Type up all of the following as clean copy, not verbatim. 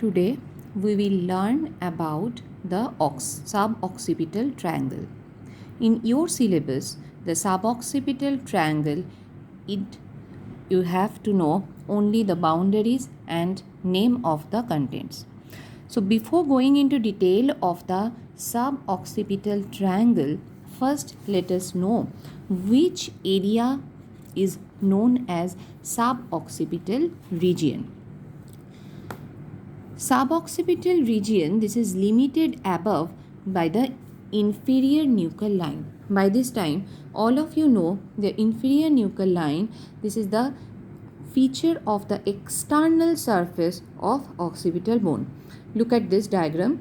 Today we will learn about the suboccipital triangle. In your syllabus, the suboccipital triangle, it you have to know only the boundaries and name of the contents. So before going into detail of the suboccipital triangle, first let us know which area is known as suboccipital region. Suboccipital region, this is limited above by the inferior nuchal line. By this time, all of you know the inferior nuchal line, this is the feature of the external surface of occipital bone. Look at this diagram.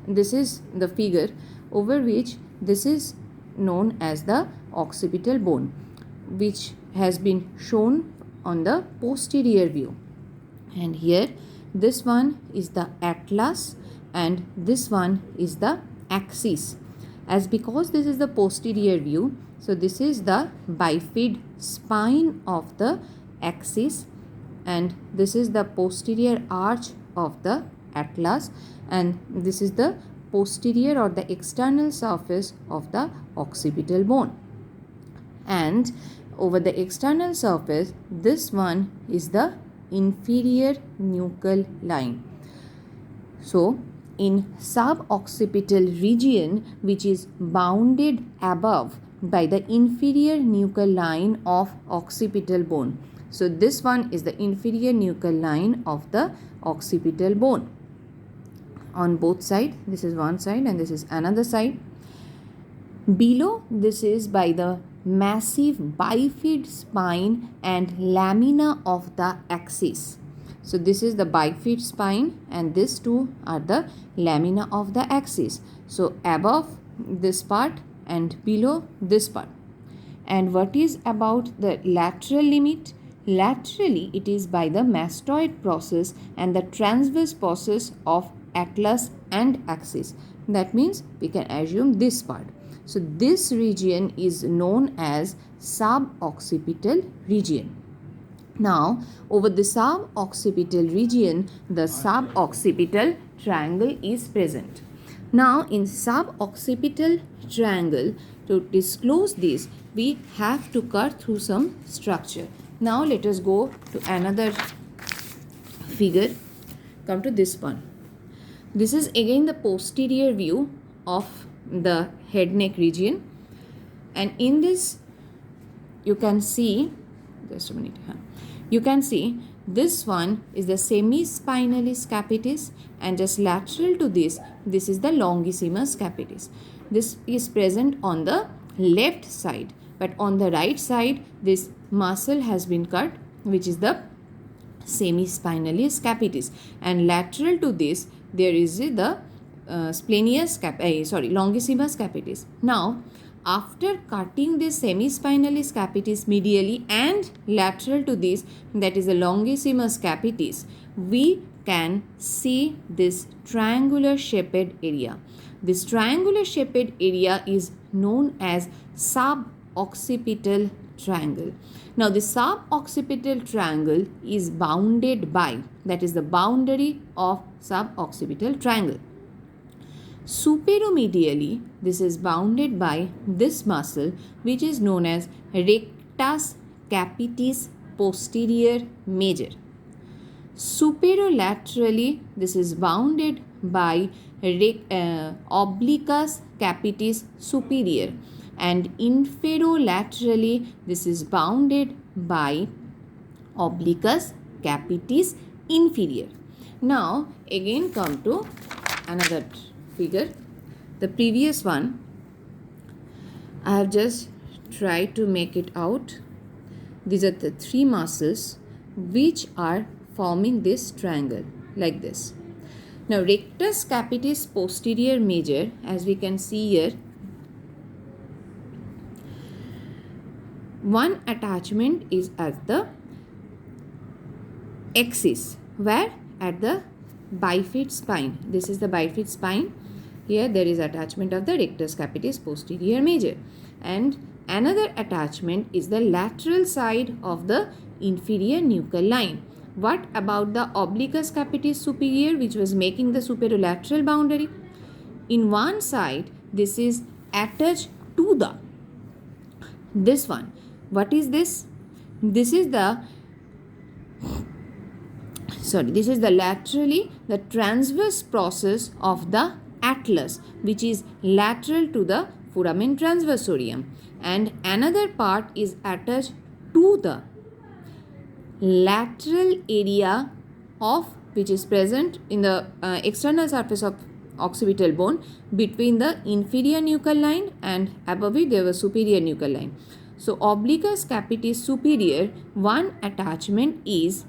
This is the figure over which this is known as the occipital bone, which has been shown on the posterior view. And here this one is the atlas and this one is the axis. As because this is the posterior view, so this is the bifid spine of the axis and this is the posterior arch of the atlas and this is the posterior or the external surface of the occipital bone. And over the external surface, this one is the inferior nuchal line. So in suboccipital region, which is bounded above by the inferior nuchal line of occipital bone. So this one is the inferior nuchal line of the occipital bone. On both sides, this is one side and this is another side. Below, this is by the massive bifid spine and lamina of the axis. So this is the bifid spine and these two are the lamina of the axis. So above this part and below this part. And what is about the lateral limit? Laterally, it is by the mastoid process and the transverse process of atlas and axis. That means we can assume this part. So this region is known as suboccipital region. Now over the suboccipital region, the suboccipital triangle is present. Now in suboccipital triangle, to disclose this, we have to cut through some structure. Now let us go to another figure. Come to this one. This is again the posterior view of the head neck region, and in this you can see, just a minute, you can see this one is the semispinalis capitis and just lateral to this is the longissimus capitis. This is present on the left side, but on the right side this muscle has been cut, which is the semispinalis capitis, and lateral to this there is the longissimus capitis. Now after cutting this semispinalis capitis medially and lateral to this, that is the longissimus capitis, we can see this triangular shaped area. This triangular shaped area is known as suboccipital triangle. Now the suboccipital triangle is bounded by, that is the boundary of suboccipital triangle. Superomedially, this is bounded by this muscle which is known as rectus capitis posterior major. Superolaterally, this is bounded by obliquus capitis superior, and inferolaterally this is bounded by obliquus capitis inferior. Now again come to another figure. The previous one I have just tried to make it out. These are the three muscles which are forming this triangle like this. Now rectus capitis posterior major, as we can see here, one attachment is at the axis, where at the bifid spine. This is the bifid spine. Here there is attachment of the rectus capitis posterior major, and another attachment is the lateral side of the inferior nuchal line. What about the obliquus capitis superior, which was making the superolateral boundary? In one side, this is attached to the this one. What is this? This is the laterally the transverse process of the atlas, which is lateral to the foramen transversorium, and another part is attached to the lateral area of which is present in the external surface of occipital bone between the inferior nuchal line, and above it there was superior nuchal line. So obliquus capitis superior, one attachment is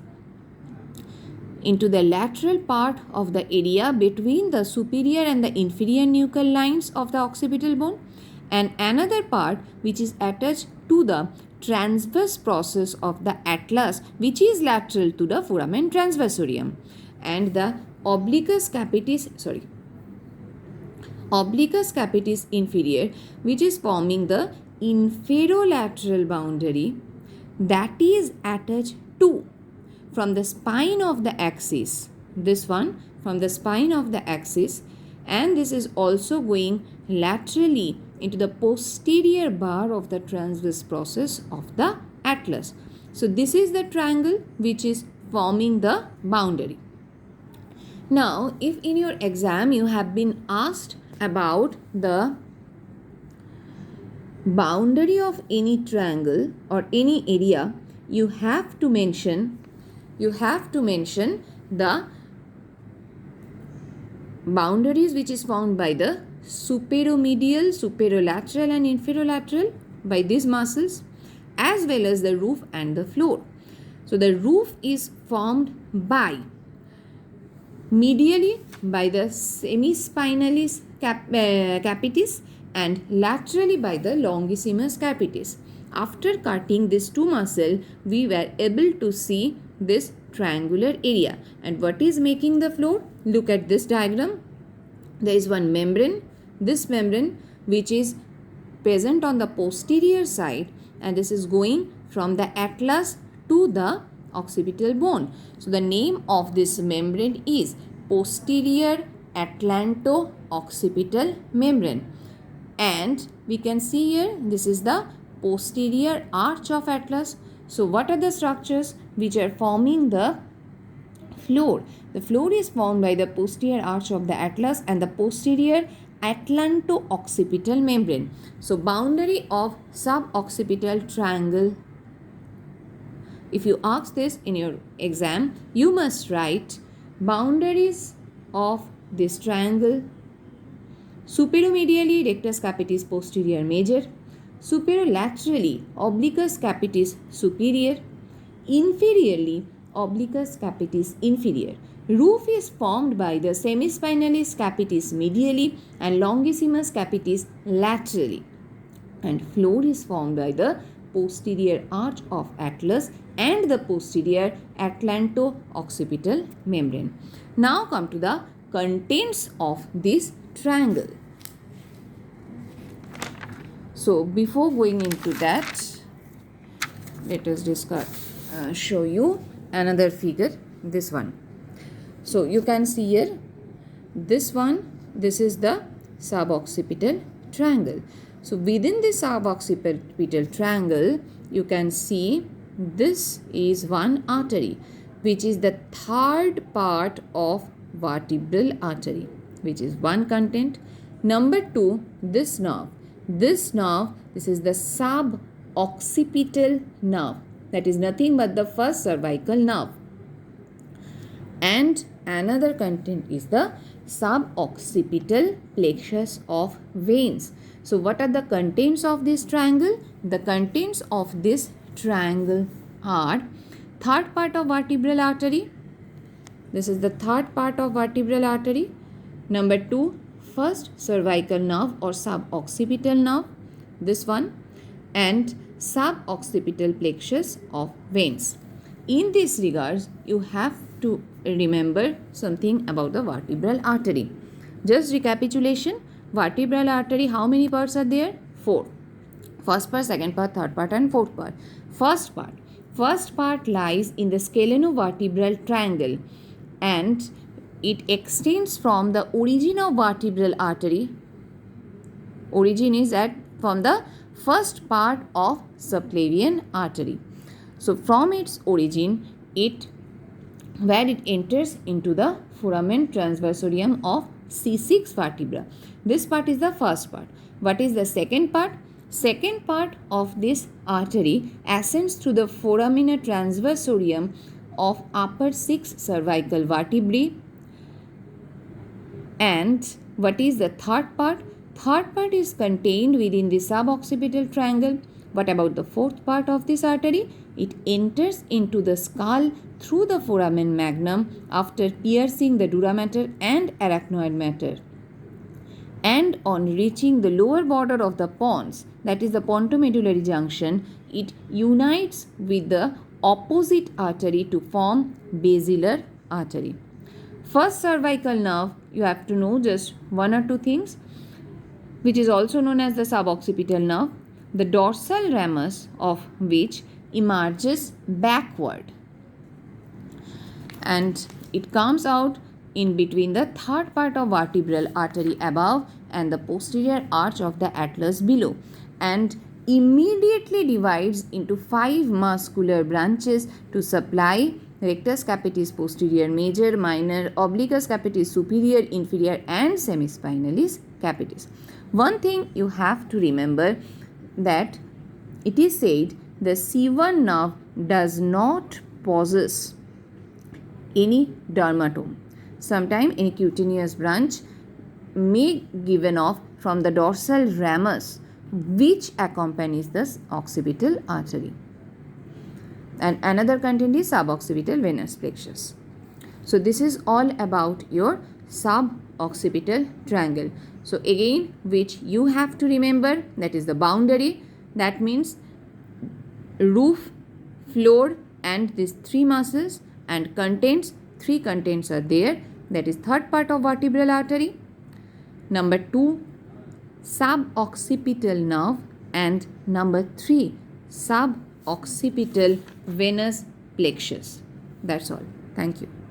into the lateral part of the area between the superior and the inferior nuchal lines of the occipital bone, and another part which is attached to the transverse process of the atlas, which is lateral to the foramen transversorium, and the obliquus capitis inferior, which is forming the inferolateral boundary that is attached to from the spine of the axis, this one from the spine of the axis, and this is also going laterally into the posterior bar of the transverse process of the atlas. So this is the triangle which is forming the boundary. Now, if in your exam you have been asked about the boundary of any triangle or any area, you have to mention the boundaries which is formed by the superomedial, superolateral and inferolateral by these muscles, as well as the roof and the floor. So the roof is formed by medially by the semispinalis capitis and laterally by the longissimus capitis. After cutting these two muscles, we were able to see this triangular area. And what is making the floor? Look at this diagram. There is one membrane, this membrane which is present on the posterior side, and this is going from the atlas to the occipital bone. So the name of this membrane is posterior atlanto-occipital membrane. And we can see here, this is the posterior arch of atlas. So what are the structures which are forming the floor? The floor is formed by the posterior arch of the atlas and the posterior atlanto-occipital membrane. So boundary of suboccipital triangle. If you ask this in your exam, you must write boundaries of this triangle. Superomedially, rectus capitis posterior major. Superolaterally, obliquus capitis superior. Inferiorly, obliquus capitis inferior. Roof is formed by the semispinalis capitis medially and longissimus capitis laterally. And floor is formed by the posterior arch of atlas and the posterior atlanto-occipital membrane. Now come to the contents of this triangle. So before going into that, let us show you another figure, this one. So you can see here, this one, this is the suboccipital triangle. So within the suboccipital triangle, you can see this is one artery, which is the third part of vertebral artery, which is one content. Number two, this nerve. This is the suboccipital nerve. That is nothing but the first cervical nerve. And another content is the suboccipital plexus of veins. So what are the contents of this triangle? The contents of this triangle are third part of vertebral artery. This is the third part of vertebral artery. Number two, first cervical nerve or suboccipital nerve, this one, and suboccipital plexus of veins. In this regards, you have to remember something about the vertebral artery. Just recapitulation, vertebral artery, how many parts are there? 4. First part, second part, third part and fourth part. First part, First part lies in the scaleniovertebral triangle and it extends from the origin of vertebral artery. Origin is from the first part of subclavian artery. So from its origin, where it enters into the foramen transversorium of C6 vertebra. This part is the first part. What is the second part? Second part of this artery ascends through the foramen transversorium of upper 6 cervical vertebrae. And what is the third part? Third part is contained within the suboccipital triangle. What about the fourth part of this artery? It enters into the skull through the foramen magnum after piercing the dura mater and arachnoid mater. And on reaching the lower border of the pons, that is the pontomedullary junction, it unites with the opposite artery to form basilar artery. First cervical nerve, you have to know just one or two things, which is also known as the suboccipital nerve, the dorsal ramus of which emerges backward and it comes out in between the third part of vertebral artery above and the posterior arch of the atlas below, and immediately divides into 5 muscular branches to supply rectus capitis posterior major, minor, obliquus capitis superior, inferior and semispinalis capitis. One thing you have to remember that it is said the C1 nerve does not possess any dermatome. Sometimes any cutaneous branch may given off from the dorsal ramus which accompanies the occipital artery. And another content is suboccipital venous plexus. So this is all about your suboccipital triangle. So again, which you have to remember, that is the boundary, that means roof, floor and these 3 muscles, and contents, 3 contents are there, that is third part of vertebral artery, number 2 suboccipital nerve, and number 3 suboccipital venous plexus. That's all. Thank you.